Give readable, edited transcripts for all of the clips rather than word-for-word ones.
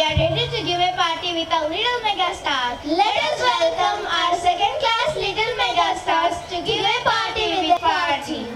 we are ready to give a party with our little mega stars. Let us welcome our second class little mega stars to give a party with a party.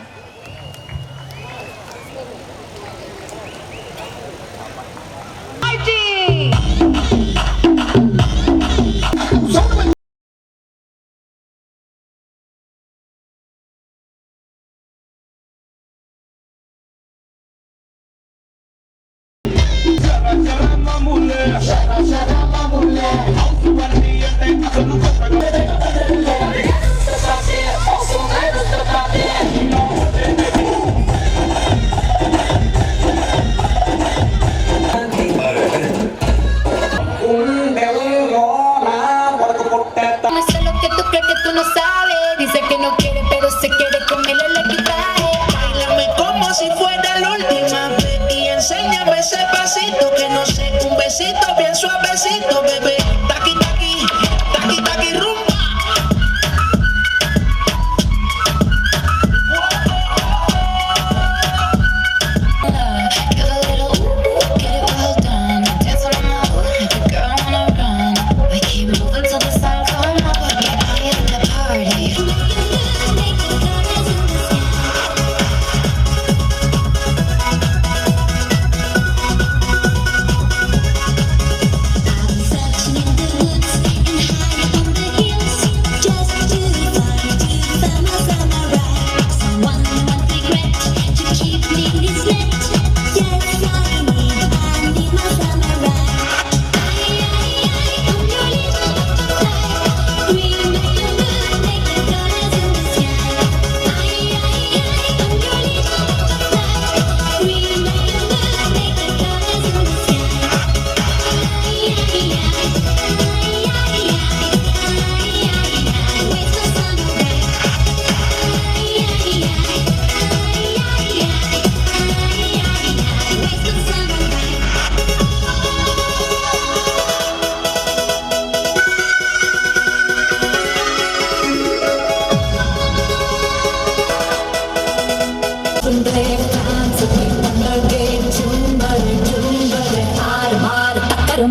Enséñame ese pasito que no sé, un besito bien suavecito, bebé. Taqui, taqui, taqui, taqui, rumba.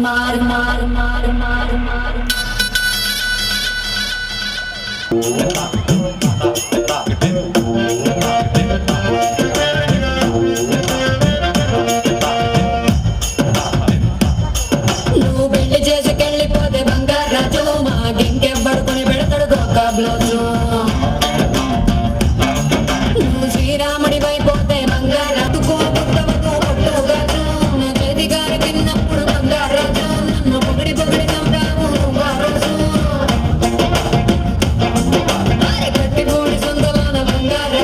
मार मार मार मार मार నువ్వు పెళ్లి చేసుకెళ్ళిపోతే బంగారాజు మాకింకెవ్వడుకొని పెడతాడు గొక్క blouse నువ్వు శ్రీరాముడి వైపోతే Bangarraju Got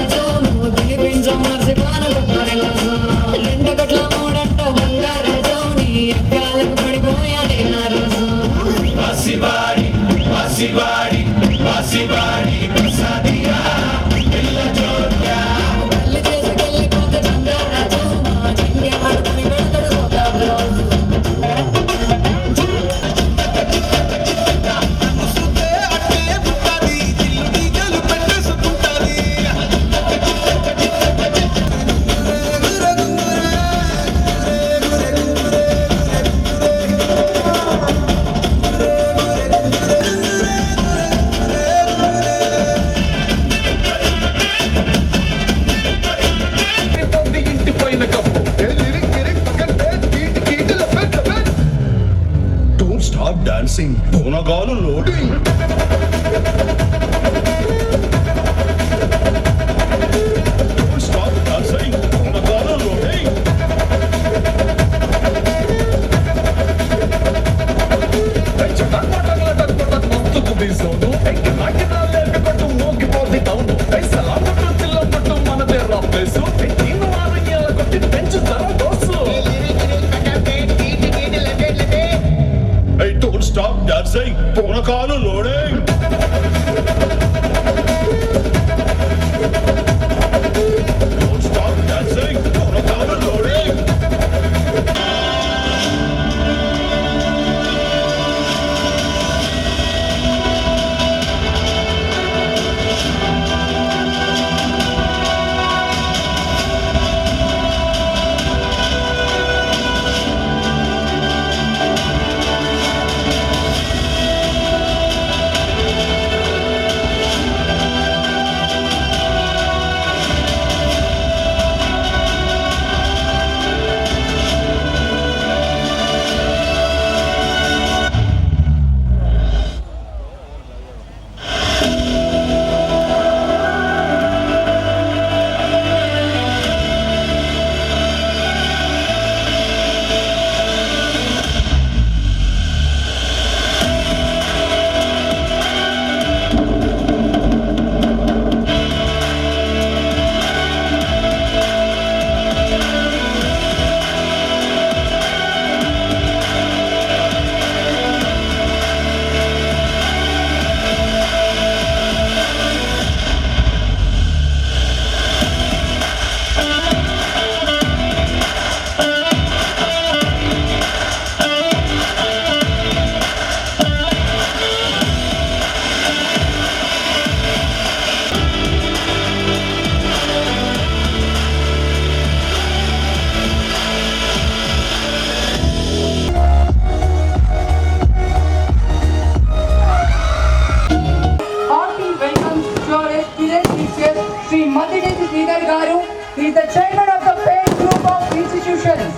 Sri Madhidesi Sridhar Garu. He is the chairman of the parent group of institutions.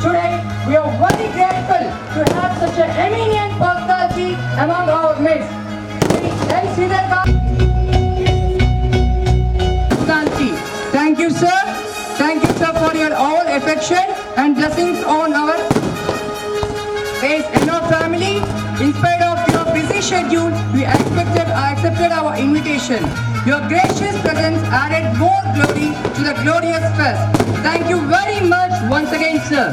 Today, we are very grateful to have such an eminent personality among our midst. Sri N. Sridhar Garu. Thank you, sir. Thank you, sir, for your all affection and blessings on our face and our family. In spite of your busy schedule, we accepted our invitation. Your gracious presence added more glory to the glorious fest. Thank you very much once again, sir.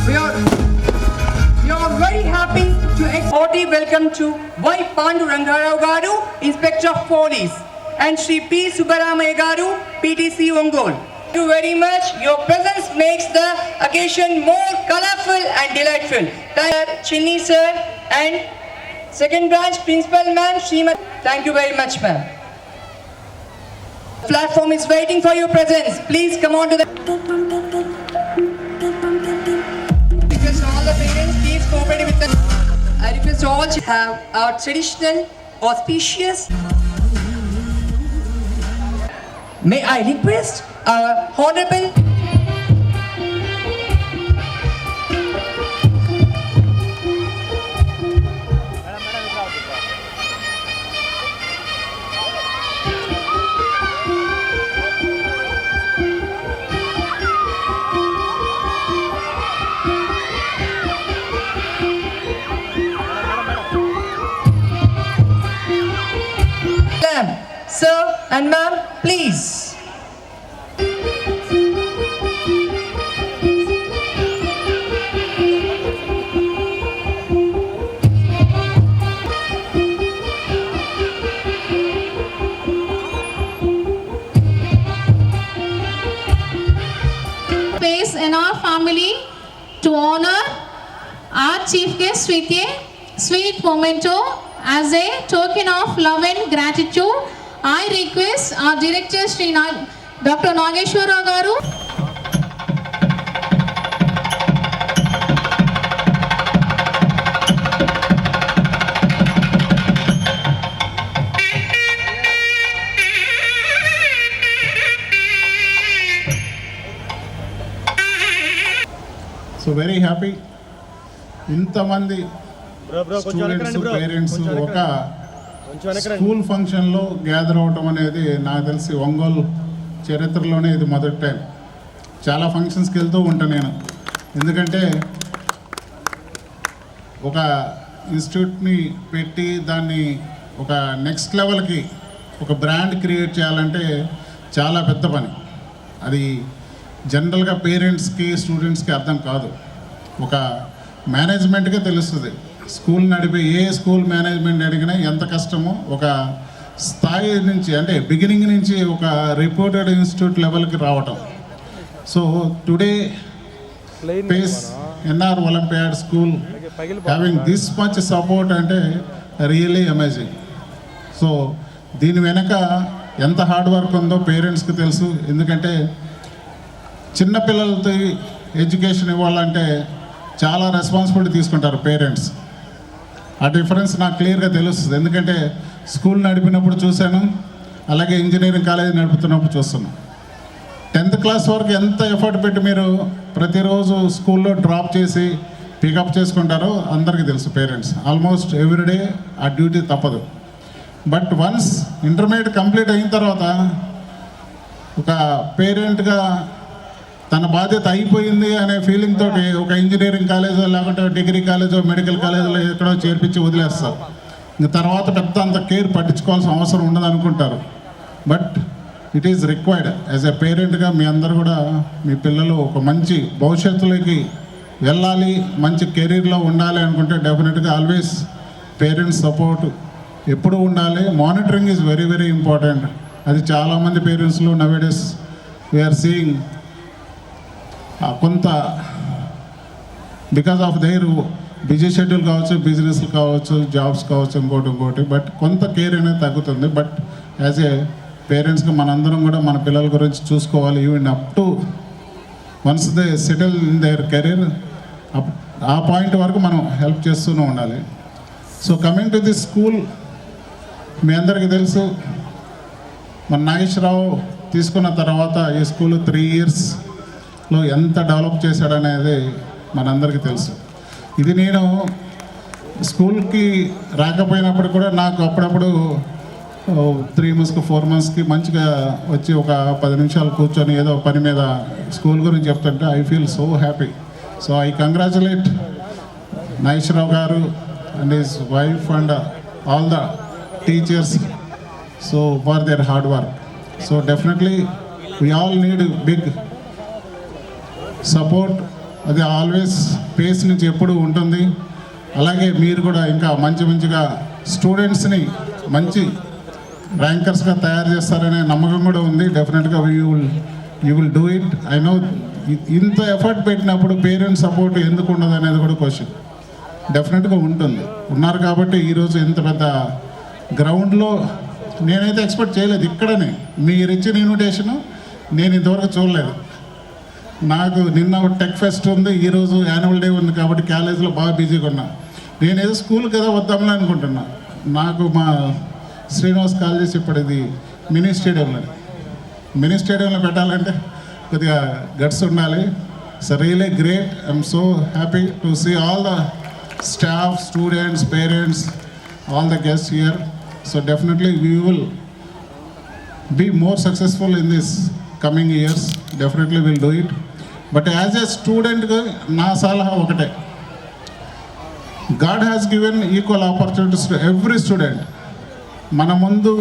We are very happy to hearty welcome to Y. Pandu Rangarao Garu, Inspector of Police, and Sri P. Subbaramaya Garu, PTC Ongole. Thank you very much. Your presence makes the occasion more colorful and delightful. Thank you, Chinni sir, and second branch principal ma'am, Srimati. Thank you very much, ma'am. The platform is waiting for your presence. Please come on to the. Request all the parents, please cooperate with the. I request all to have our traditional, auspicious. May I request our honorable ma'am, sir and ma'am, please. Space in our family to honor our chief guest with a sweet memento as a token of love and gratitude. I request our director Sri Dr. Nageshwara Garu. So very happy ఇంతమంది students parents ఒక school ఫంక్షన్లో gather అవ్వటం అనేది నాకు తెలిసి ఒంగోలు చరిత్రలోనే ఇది మొదటి టైం. చాలా ఫంక్షన్స్కి వెళ్తూ ఉంటాను నేను, ఎందుకంటే ఒక ఇన్స్టిట్యూట్ని పెట్టి దాన్ని ఒక నెక్స్ట్ లెవెల్కి ఒక బ్రాండ్ క్రియేట్ చేయాలంటే చాలా పెద్ద పని. అది జనరల్గా పేరెంట్స్కి స్టూడెంట్స్కి అర్థం కాదు, ఒక మేనేజ్మెంట్కే తెలుస్తుంది. స్కూల్ నడిపే ఏ స్కూల్ మేనేజ్మెంట్ అడిగినా ఎంత కష్టమో, ఒక స్థాయి నుంచి అంటే బిగినింగ్ నుంచి ఒక రిపోర్టెడ్ ఇన్స్టిట్యూట్ లెవెల్కి రావటం. So today Pace NR Olympiad school having this much support అంటే రియల్లీ అమేజింగ్. సో దీని వెనక ఎంత హార్డ్ వర్క్ ఉందో పేరెంట్స్కి తెలుసు, ఎందుకంటే చిన్నపిల్లలతో ఎడ్యుకేషన్ ఇవ్వాలంటే చాలా రెస్పాన్సిబిలిటీ తీసుకుంటారు పేరెంట్స్. ఆ డిఫరెన్స్ నాకు క్లియర్గా తెలుస్తుంది, ఎందుకంటే స్కూల్ నడిపినప్పుడు చూశాను, అలాగే ఇంజనీరింగ్ కాలేజ్ నడుపుతున్నప్పుడు చూస్తున్నాను. 10th క్లాస్ వరకు ఎంత ఎఫర్ట్ పెట్టి మీరు ప్రతిరోజు స్కూల్లో డ్రాప్ చేసి పికప్ చేసుకుంటారో అందరికీ తెలుసు. పేరెంట్స్ ఆల్మోస్ట్ ఎవ్రీడే ఆ డ్యూటీ తప్పదు. బట్ వన్స్ ఇంటర్మీడియట్ కంప్లీట్ అయిన తర్వాత ఒక పేరెంట్గా తన బాధ్యత అయిపోయింది అనే ఫీలింగ్ తోటి ఒక ఇంజనీరింగ్ కాలేజో లేకుంటే డిగ్రీ కాలేజో మెడికల్ కాలేజీలో ఎక్కడో చేర్పించి వదిలేస్తారు. ఇంక తర్వాత పెద్ద అంత కేర్ పట్టించుకోవాల్సిన అవసరం ఉండదు అనుకుంటారు. But it is required. As a పేరెంట్గా మీ అందరు కూడా మీ పిల్లలు ఒక మంచి భవిష్యత్తులోకి వెళ్ళాలి, మంచి కెరీర్లో ఉండాలి అనుకుంటే డెఫినెట్గా ఆల్వేస్ పేరెంట్స్ సపోర్ట్ ఎప్పుడు ఉండాలి. Monitoring is very very important. అది చాలామంది పేరెంట్స్లో నవేడేస్ వీఆర్ సీయింగ్ కొంత because of their busy schedule కావచ్చు, బిజినెస్లు కావచ్చు, జాబ్స్ కావచ్చు, ఇంకోటి. బట్ కొంత కేర్ అనేది తగ్గుతుంది. బట్ యాజ్ ఏ పేరెంట్స్గా మనందరం కూడా మన పిల్లల గురించి చూసుకోవాలి. Even up to once they settle in their career, ఆ పాయింట్ వరకు మనం హెల్ప్ చేస్తూనే ఉండాలి. So coming to this school, మీ అందరికీ తెలుసు మన నాగేశ్వరరావు తీసుకున్న తర్వాత ఈ స్కూల్ 3 ఇయర్స్లో ఎంత డెవలప్ చేశాడనేది మనందరికీ తెలుసు. ఇది నేను స్కూల్కి రాకపోయినప్పుడు కూడా నాకు అప్పుడప్పుడు 3 మంత్స్కి 4 మంత్స్కి మంచిగా వచ్చి ఒక 10 నిమిషాలు కూర్చొని ఏదో పని మీద స్కూల్ గురించి చెప్తుంటే I feel so happy. So I congratulate Nageswara Rao గారు and his wife and all the teachers so for their hard work. So definitely we all need big support. అది ఆల్వేస్ పేస్ నుంచి ఎప్పుడు ఉంటుంది. అలాగే మీరు కూడా ఇంకా మంచిగా స్టూడెంట్స్ని మంచి ర్యాంకర్స్గా తయారు చేస్తారనే నమ్మకం కూడా ఉంది. డెఫినెట్గా you will do it. I know ఇంత ఎఫర్ట్ పెట్టినప్పుడు పేరెంట్స్ సపోర్ట్ ఎందుకు ఉండదు అనేది కూడా క్వశ్చన్ డెఫినెట్గా ఉంటుంది. ఉన్నారు కాబట్టి ఈరోజు ఇంత పెద్ద గ్రౌండ్లో నేనైతే ఎక్స్పెక్ట్ చేయలేదు. ఇక్కడనే మీరు ఇచ్చిన ఇన్విటేషను నేను ఇంతవరకు చూడలేదు. నాకు నిన్న టెక్ ఫెస్ట్ ఉంది, ఈరోజు యాన్యువల్ డే ఉంది కాబట్టి కాలేజీలో బాగా బిజీగా ఉన్నా. నేనేదో స్కూల్ కదా వద్దామని అనుకుంటున్నా. నాకు మా శ్రీనివాస్ కాల్ చేసి ఇప్పుడు ఇది మినీ స్టేడియంలో పెట్టాలంటే కొద్దిగా గట్స్ ఉండాలి. So really great. I'm so happy to see all the staff, students, parents, all the guests here. So definitely we will be more successful in this coming years. Definitely we'll do it. But as a student, na salaha okate. God has given equal opportunities to every student. మన ముందు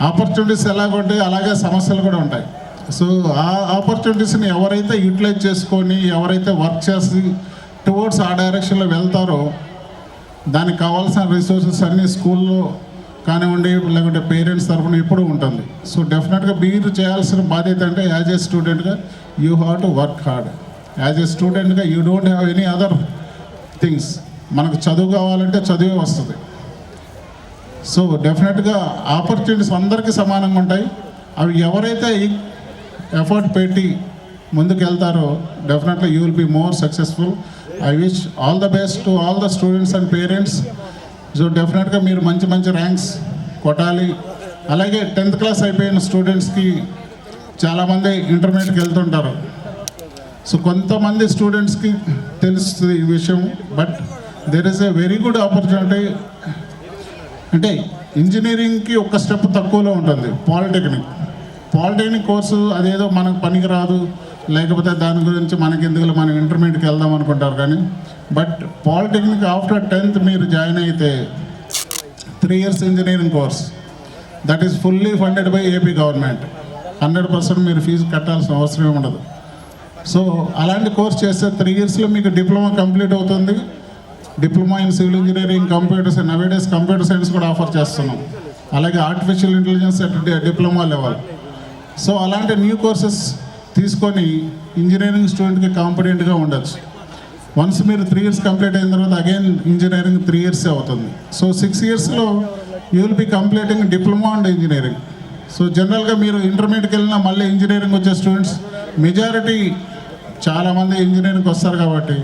opportunities ఎలాగుంటే అలాగే సమస్యలు కూడా ఉంటాయి. So ఆ ఆపర్చునిటీస్ని ఎవరైతే utilise చేసుకొని ఎవరైతే వర్క్ చేసి టువర్డ్స్ ఆ డైరెక్షన్లో వెళ్తారో దానికి కావాల్సిన రిసోర్సెస్ అన్నీ స్కూల్లో కానివ్వండి లేకుంటే పేరెంట్స్ తరఫున ఎప్పుడూ ఉంటుంది. సో డెఫినెట్గా మీరు చేయాల్సిన బాధ్యత అంటే యాజ్ ఏ స్టూడెంట్గా you have to work hard. As a స్టూడెంట్గా you don't have any other things. మనకు చదువు కావాలంటే చదువే వస్తుంది. సో డెఫినెట్గా ఆపర్చునిటీస్ అందరికీ సమానంగా ఉంటాయి. అవి ఎవరైతే ఎఫర్ట్ పెట్టి ముందుకు వెళ్తారో definitely you will be more successful. I wish all the best to all the students and parents. So డెఫినెట్గా మీరు మంచి ర్యాంక్స్ కొట్టాలి. అలాగే 10th క్లాస్ అయిపోయిన స్టూడెంట్స్కి చాలామంది ఇంటర్మీడియట్కి వెళ్తుంటారు. సో కొంతమంది స్టూడెంట్స్కి తెలుస్తుంది ఈ విషయం. But there is a very good opportunity. అంటే ఇంజనీరింగ్కి ఒక స్టెప్ తక్కువలో ఉంటుంది పాలిటెక్నిక్ కోర్సు. అదేదో మనకు పనికి రాదు, లేకపోతే దాని గురించి మనకి ఎందుకు మనం ఇంటర్మీడియట్కి వెళ్దాం అనుకుంటారు. కానీ బట్ పాలిటెక్నిక్ ఆఫ్టర్ 10th మీరు జాయిన్ అయితే 3 years engineering course that is fully funded by AP government. 100% మీరు ఫీజు కట్టాల్సిన అవసరం ఉండదు. సో అలాంటి కోర్స్ చేస్తే 3 yearsలో మీకు డిప్లొమా కంప్లీట్ అవుతుంది. Diploma in civil engineering, computers, nowadays computer science కూడా ఆఫర్ చేస్తున్నాం. అలాగే artificial intelligence at diploma level. So అలాంటి న్యూ కోర్సెస్ తీసుకొని ఇంజనీరింగ్ స్టూడెంట్కి కాంపిటెంట్గా ఉండొచ్చు. వన్స్ మీరు 3 years కంప్లీట్ అయిన తర్వాత అగైన్ ఇంజనీరింగ్ 3 years అవుతుంది. సో 6 yearsలో you will be completing diploma and engineering. So జనరల్గా మీరు ఇంటర్మీడియట్కి వెళ్ళినా మళ్ళీ ఇంజనీరింగ్ వచ్చే స్టూడెంట్స్ మెజారిటీ చాలామంది ఇంజనీరింగ్కి వస్తారు కాబట్టి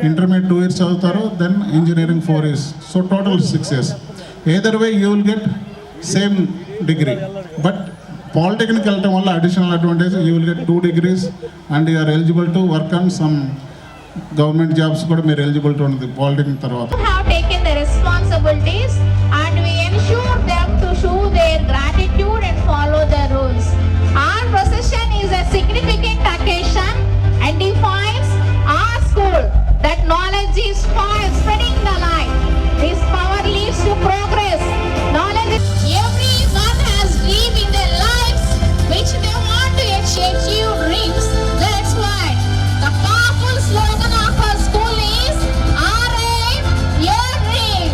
ఇంటర్మీడియట్ 2 years చదువుతారు, then engineering 4 years. So total 6 years. Either way you will get same degree. But polytechnic వెళ్ళటం వల్ల additional advantage you will get 2 degrees and you are eligible to work on some government jobs కూడా మీరు eligibility ఉంటుంది polytechnic తర్వాత. Have taken the responsibilities and we ensure them to show their gratitude and follow the rules. Our procession is a significant occasion and defines our school that knowledge is spreading the light. This power leads to progress. Knowledge is everyone has dream in their lives which they want to achieve dreams. That's why the powerful slogan of our school is our aim, your dream.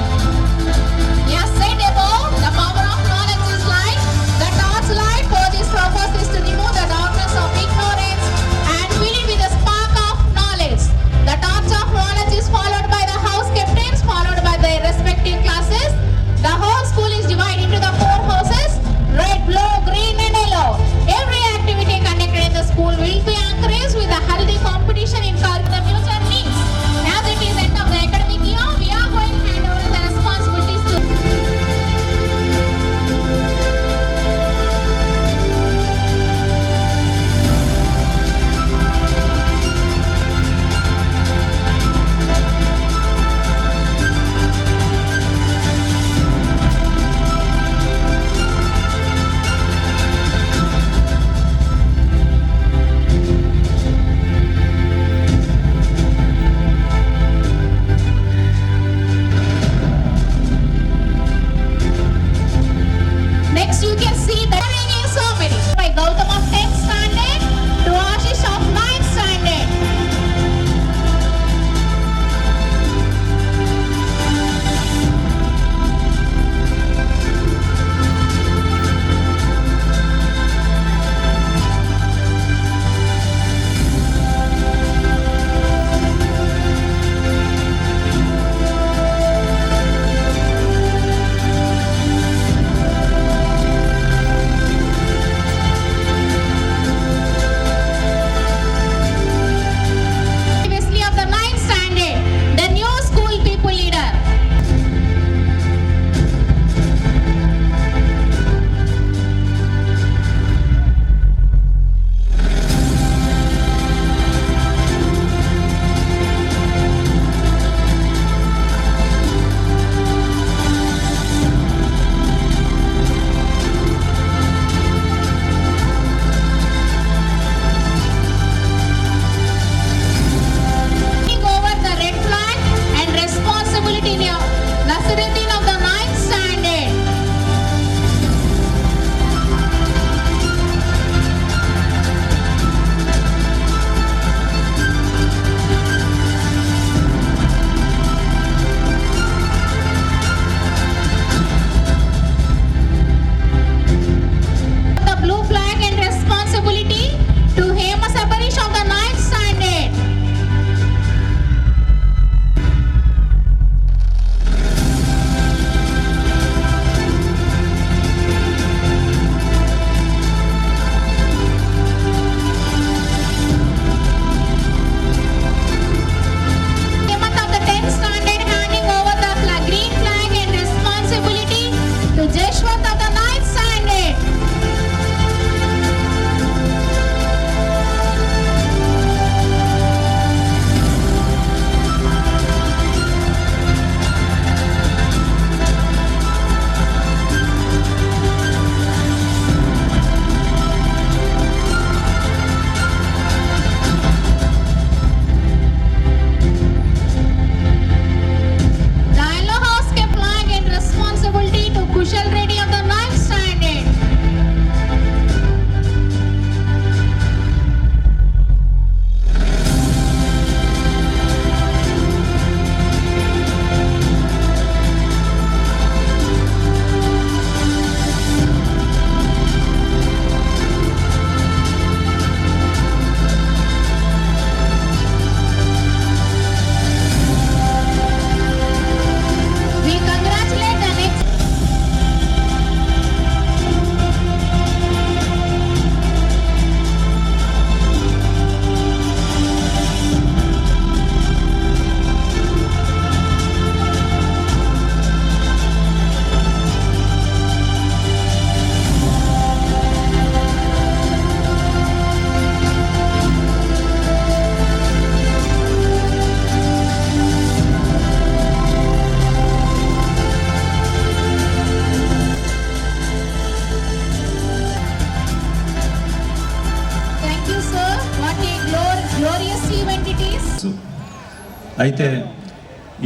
అయితే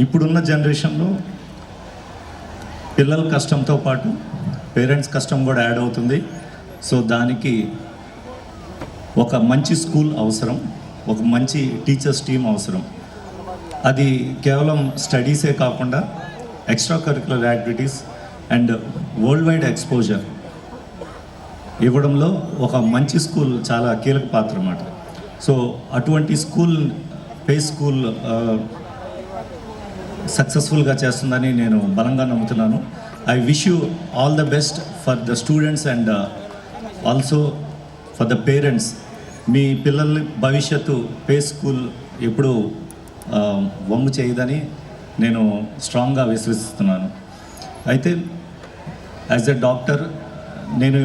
ఇప్పుడున్న జనరేషన్లో పిల్లల కష్టంతో పాటు parents కష్టం కూడా add అవుతుంది. So దానికి ఒక మంచి స్కూల్ అవసరం, ఒక మంచి టీచర్స్ టీమ్ అవసరం. అది కేవలం స్టడీసే కాకుండా extra curricular activities and world wide exposure ఇవ్వడంలో ఒక మంచి స్కూల్ చాలా కీలక పాత్ర అన్నమాట. సో అటువంటి స్కూల్ స్కూల్ సక్సెస్ఫుల్గా చేస్తుందని నేను బలంగా నమ్ముతున్నాను. I wish you all the best for the students and also for the parents. మీ పిల్లల భవిష్యత్తు స్కూల్ ఎప్పుడు వమ్ము చేయదని నేను స్ట్రాంగ్గా విశ్వసిస్తున్నాను. అయితే యాజ్ ఎ డాక్టర్ నేను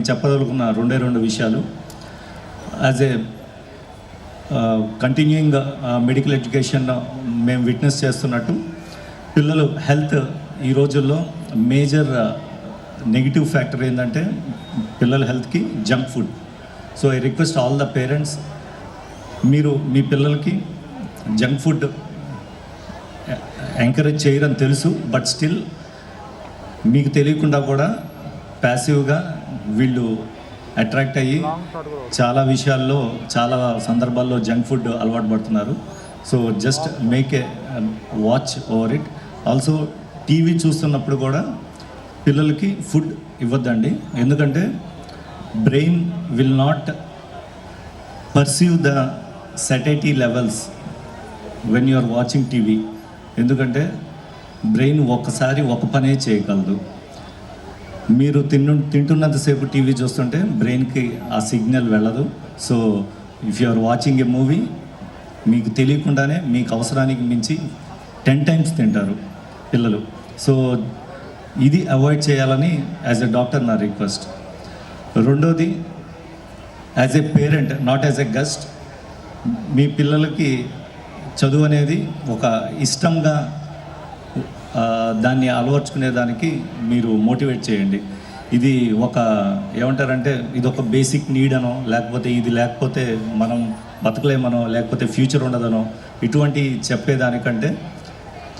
చెప్పగలుగున్న రెండు విషయాలు. As a continuing medical education మేము విట్నెస్ చేస్తున్నట్టు పిల్లలు హెల్త్ ఈ రోజుల్లో మేజర్ నెగిటివ్ ఫ్యాక్టర్ ఏంటంటే పిల్లల హెల్త్కి junk food. So I request all the parents, మీరు మీ పిల్లలకి జంక్ ఫుడ్ ఎంకరేజ్ చేయరని తెలుసు, బట్ స్టిల్ మీకు తెలియకుండా కూడా ప్యాసివ్గా వీళ్ళు అట్రాక్ట్ అయ్యి చాలా విషయాల్లో చాలా సందర్భాల్లో జంక్ ఫుడ్ అలవాటు పడుతున్నారు. So just make a watch over it. Also TV చూస్తున్నప్పుడు కూడా పిల్లలకి ఫుడ్ ఇవ్వద్దండి, ఎందుకంటే brain will not perceive the satiety levels when you are watching TV. ఎందుకంటే బ్రెయిన్ ఒక్కసారి ఒక పనే చేయగలదు. మీరు తింటున్నంతసేపు టీవీ చూస్తుంటే బ్రెయిన్కి ఆ సిగ్నల్ వెళ్ళదు. So if you are watching a movie మీకు తెలియకుండానే మీకు అవసరానికి మించి 10 times తింటారు పిల్లలు. సో ఇది అవాయిడ్ చేయాలని యాజ్ ఎ డాక్టర్ నా రిక్వెస్ట్. రెండోది, as a parent, not as a guest, మీ పిల్లలకి చదువు అనేది ఒక ఇష్టంగా దాన్ని అలవర్చుకునేదానికి మీరు మోటివేట్ చేయండి. ఇది ఒక ఏమంటారంటే ఇది ఒక బేసిక్ నీడ్ అనో, లేకపోతే ఇది లేకపోతే మనం బతకలేమనో, లేకపోతే ఫ్యూచర్ ఉండదనో ఇటువంటి చెప్పేదానికంటే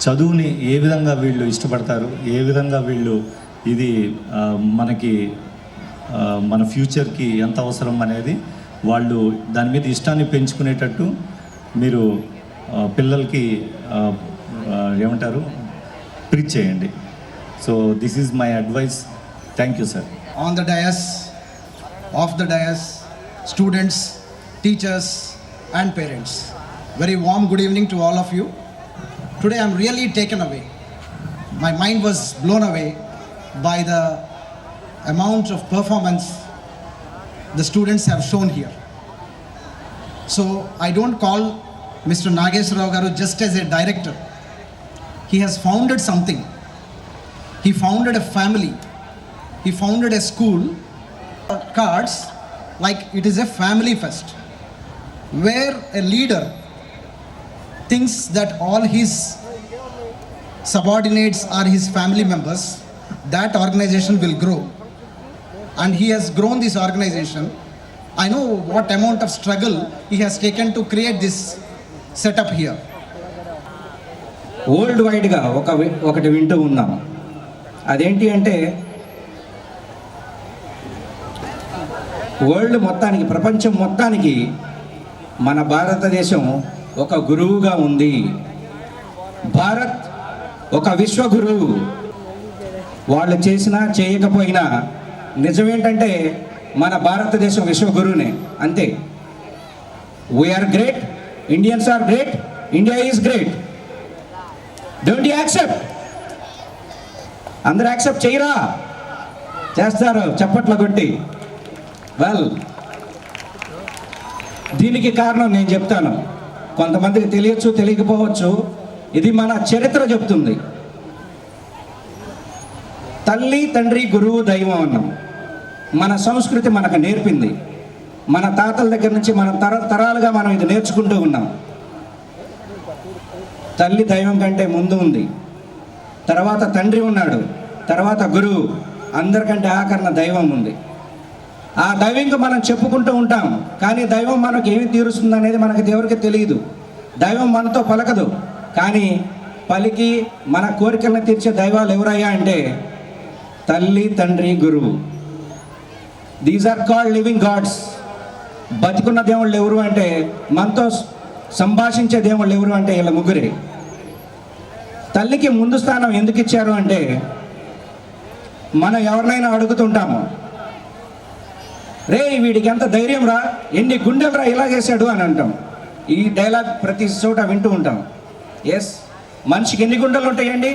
చదువుని ఏ విధంగా వీళ్ళు ఇష్టపడతారు, ఏ విధంగా వీళ్ళు ఇది మనకి మన ఫ్యూచర్కి ఎంత అవసరం అనేది వాళ్ళు దాని మీద ఇష్టాన్ని పెంచుకునేటట్టు మీరు పిల్లలకి ఏమంటారు ప్రీచ్ చేయండి. So this is my advice. Thank you sir. On the dais, off the dais, students, teachers and parents, very warm good evening to all of you. Today I am really taken away. My mind was blown away by the amount of performance the students have shown here. So I don't call Mr. Nageswara Rao garu just as a director. He has founded something. He founded a family. He founded a school. Cards like it is a family fest, where a leader thinks that all his subordinates are his family members, that organization will grow. And he has grown this organization. I know what amount of struggle he has taken to create this setup here. World వైడ్గా ఒకటి వింటూ ఉన్నాం. అదేంటి అంటే world మొత్తానికి, ప్రపంచం మొత్తానికి మన భారతదేశం ఒక గురువుగా ఉంది. భారత్ ఒక విశ్వగురువు. వాళ్ళు చేసినా చేయకపోయినా నిజమేంటంటే మన భారతదేశం విశ్వగురువునే, అంతే. We are great, Indians are great, India is great. Don't you accept? అందరూ యాక్సెప్ట్ చేయరా? చేస్తారు చప్పట్ల కొట్టి. వెల్, దీనికి కారణం నేను చెప్తాను. కొంతమందికి తెలియచ్చు, తెలియకపోవచ్చు. ఇది మన చరిత్ర చెప్తుంది. తల్లి, తండ్రి, గురువు, దైవం అన్నాం. మన సంస్కృతి మనకు నేర్పింది. మన తాతల దగ్గర నుంచి మన తరాలుగా మనం ఇది నేర్చుకుంటూ ఉన్నాం. తల్లి దైవం కంటే ముందు ఉంది, తర్వాత తండ్రి ఉన్నాడు, తర్వాత గురువు, అందరికంటే ఆఖరణ దైవం ఉంది. ఆ దైవంగా మనం చెప్పుకుంటూ ఉంటాం, కానీ దైవం మనకు ఏమి తీరుస్తుంది అనేది మనకి ఎవరికి తెలియదు. దైవం మనతో పలకదు, కానీ పలికి మన కోరికలను తీర్చే దైవాలు ఎవరయ్యా అంటే తల్లి, తండ్రి, గురువు. These are called living gods. బతికున్న దేవుళ్ళు ఎవరు అంటే, మనతో సంభాషించే దేవుళ్ళు ఎవరు అంటే వీళ్ళ ముగ్గురే. తల్లికి ముందు స్థానం ఎందుకు ఇచ్చారు అంటే, మనం ఎవరినైనా అడుగుతుంటాము, రే వీడికి ఎంత ధైర్యం రా, ఎన్ని గుండెలు రా ఇలా చేశాడు అని అంటాం. ఈ డైలాగ్ ప్రతి చోట వింటూ ఉంటాం. ఎస్, మనిషికి ఎన్ని గుండెలు ఉంటాయండి?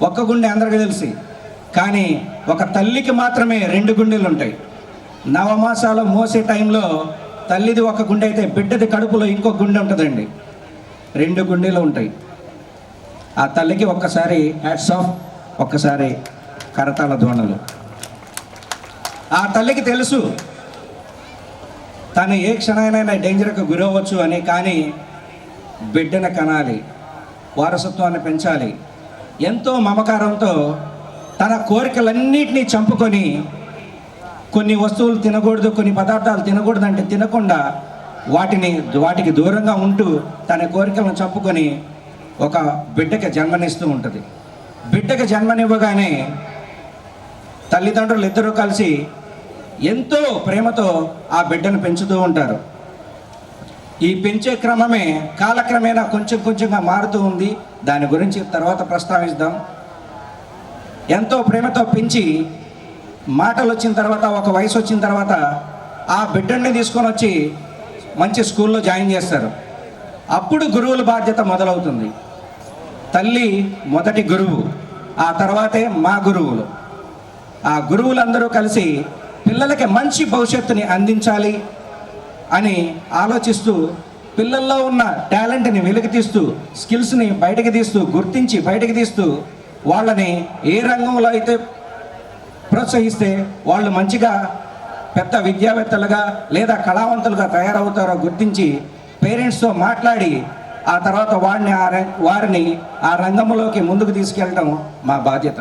ఒక్క గుండె అందరికీ తెలిసి, కానీ ఒక తల్లికి మాత్రమే 2 గుండెలు ఉంటాయి. నవమాసాలు మోసే టైంలో తల్లిది ఒక గుండె అయితే బిడ్డది కడుపులో ఇంకొక గుండె ఉంటుందండి. 2 గుండెలు ఉంటాయి. ఆ తల్లికి ఒక్కసారి హ్యాట్స్ ఆఫ్, ఒక్కసారి కరతాళ ధ్వనులు. ఆ తల్లికి తెలుసు తను ఏ క్షణమైనా డేంజర్కి గురవ్వచ్చు అని, కానీ బిడ్డను కనాలి, వారసత్వాన్ని పెంచాలి. ఎంతో మమకారంతో తన కోరికలన్నిటినీ చంపుకొని, కొన్ని వస్తువులు తినకూడదు, కొన్ని పదార్థాలు తినకూడదు అంటే తినకుండా వాటికి దూరంగా ఉంటూ తన కోరికలను చంపుకొని ఒక బిడ్డకి జన్మనిస్తూ ఉంటుంది. బిడ్డకి జన్మనివ్వగానే తల్లిదండ్రులు ఇద్దరూ కలిసి ఎంతో ప్రేమతో ఆ బిడ్డను పెంచుతూ ఉంటారు. ఈ పెంచే క్రమమే కాలక్రమేణా కొంచెం కొంచెంగా మారుతూ ఉంది. దాని గురించి తర్వాత ప్రస్తావిద్దాం. ఎంతో ప్రేమతో పెంచి మాటలు వచ్చిన తర్వాత, ఒక వయసు వచ్చిన తర్వాత ఆ బిడ్డని తీసుకొని వచ్చి మంచి స్కూల్లో జాయిన్ చేస్తారు. అప్పుడు గురువుల బాధ్యత మొదలవుతుంది. తల్లి మొదటి గురువు, ఆ తర్వాతే మా గురువులు. ఆ గురువులందరూ కలిసి పిల్లలకి మంచి భవిష్యత్తుని అందించాలి అని ఆలోచిస్తూ, పిల్లల్లో ఉన్న టాలెంట్ని వెలికి తీస్తూ, స్కిల్స్ని బయటకు తీస్తూ, గుర్తించి బయటకు తీస్తూ, వాళ్ళని ఏ రంగంలో అయితే ప్రోత్సహిస్తే వాళ్ళు మంచిగా పెద్ద విద్యావేత్తలుగా లేదా కళావంతులుగా తయారవుతారో గుర్తించి పేరెంట్స్తో మాట్లాడి ఆ తర్వాత వారిని ఆ రంగంలోకి ముందుకు తీసుకెళ్ళడం మా బాధ్యత.